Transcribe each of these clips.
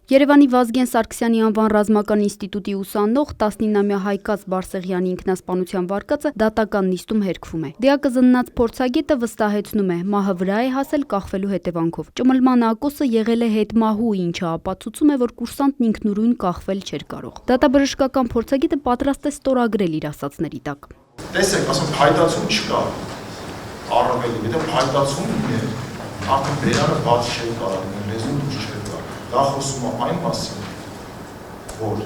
Երևանի Վազգեն Սարգսյանի անվան ռազմական ինստիտուտի ուսանող 19-ամյա Հայկաց Բարսեղյանի ինքնասպանության վարկածը դատական նիստում հերքվում է։ Դիակը զննած փորձագետը վստահեցնում է, մահը վրա է հասել կախվելու հետևանքով։ Ճմլման ակոսը եղել է հետմահու, ինչը ապացուցում է, որ կուրսանտն ինքնուրույն կախվել չէր կարող։ Դատաբժշկական փորձագետը պատրաստ է ստորագրել իր ասածների տակ։ Տեսեք, ասում փայտացում չկա։ Առավել, եթե փայտացում ուներ, արդեն բերանը բաց չէր կարող, լեզուն դուրս չէր գա։ Դա խոսում է այն մասին, որ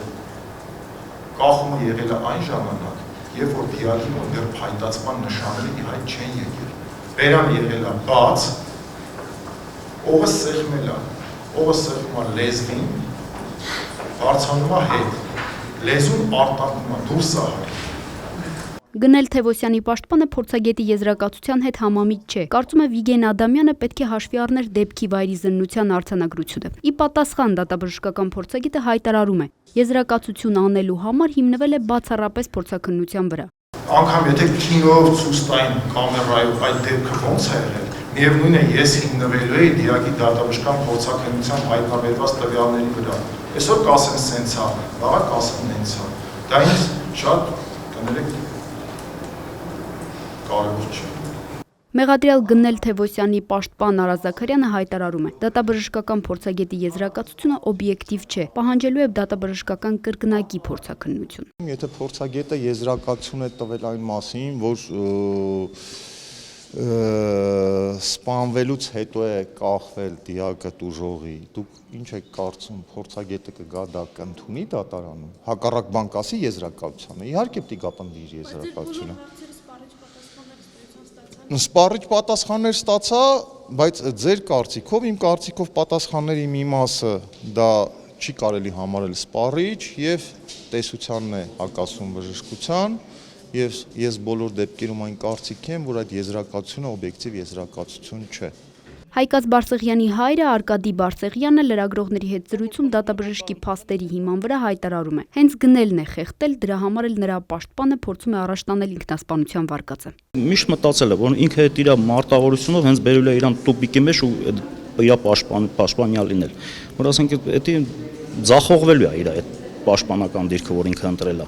կախումը եղել է այն ժամանակ, երբ որ դիակի մոտ դեռ փայտացման նշանները ի հայտ չեն եկել։ Բերանը եղել է բաց, օղը սեղմել է, օղը սեղմում է լեզվին, բարձանում է հետ, լեզուն արտանքում է, դուրս է հայտ։ Գնել Թևոսյանի պաշտպանը փորձագետի եզրակացության հետ համամիտ չէ։ Կարծում է Վիգեն Ադամյանը պետք է հաշվի առներ դեպքի վայրի զննության արձանագրությունը։ Ի պատասխան դատաբժշկական փորձագետը հայտարարում է, եզրակացություն անելու համար հիմնվել է բացառապես փորձաքննության վրա։ Անգամ եթե կինոյով ցույց տային կամերայով այդ դեպքը ոնց է եղել, միևնույն է ես հիմնվելու էի դիակի դատաբժշկական փորձաքննության հայտնաբերված տվյալների վրա։ Այսօր կասեն սենց է, վաղը կասեն նենց է։ Դա ինձ շատ կներեք կարևոր չէ։ Մեղադրյալ Գնել Թևոսյանի պաշտպան Արա Զաքարյանը հայտարարում է, դատաբժշկական փորձագետի եզրակացությունը օբյեկտիվ չէ, պահանջելու է դատաբժշկական կրկնակի փորձաքննություն։ Եթե փորձագետը եզրակացություն է տվել այն մասին, որ սպանվելուց հետո է կախվել դիակը տուժողի, դուք ինչ եք կարծում, փորձագետը կգա դա կընդունի դատարանում, հակառակ բան կասի եզրակացությանը, իհարկե պետք է պնդի իր եզրակացությունը։ Սպառիչ պատասխաններ ստացա, բայց ձեր կարծիքով, իմ կարծիքով պատասխանների մի մասը դա չի կարելի համարել սպառիչ եւ տեսությանն է հակասում բժշկության եւ ես բոլոր դեպքերում այն կարծիք եմ, որ այդ եզրակացությունը օբյեկտիվ եզրակացություն չէ։ Հայկաց Բարսեղյանի հայրը Արկադի Բարսեղյանը լրագրողների հետ զրույցում դատաբժշկի փաստերի հիման վրա հայտարարում է. հենց Գնելն է խեղդել, դրա համար էլ նրա պաշտպանը փորձում է առաջ տանել ինքնասպանության վարկածը։ Միշտ մտածել է, որ ինքը այդ իր մարտավարությունով հենց բերել է իրան տուպիկի մեջ ու իր պաշտպանյալ լինել։ Որ ասենք դա ձախողվելու է իր այդ պաշտպանական դիրքը, որ ինքը ընտրել է։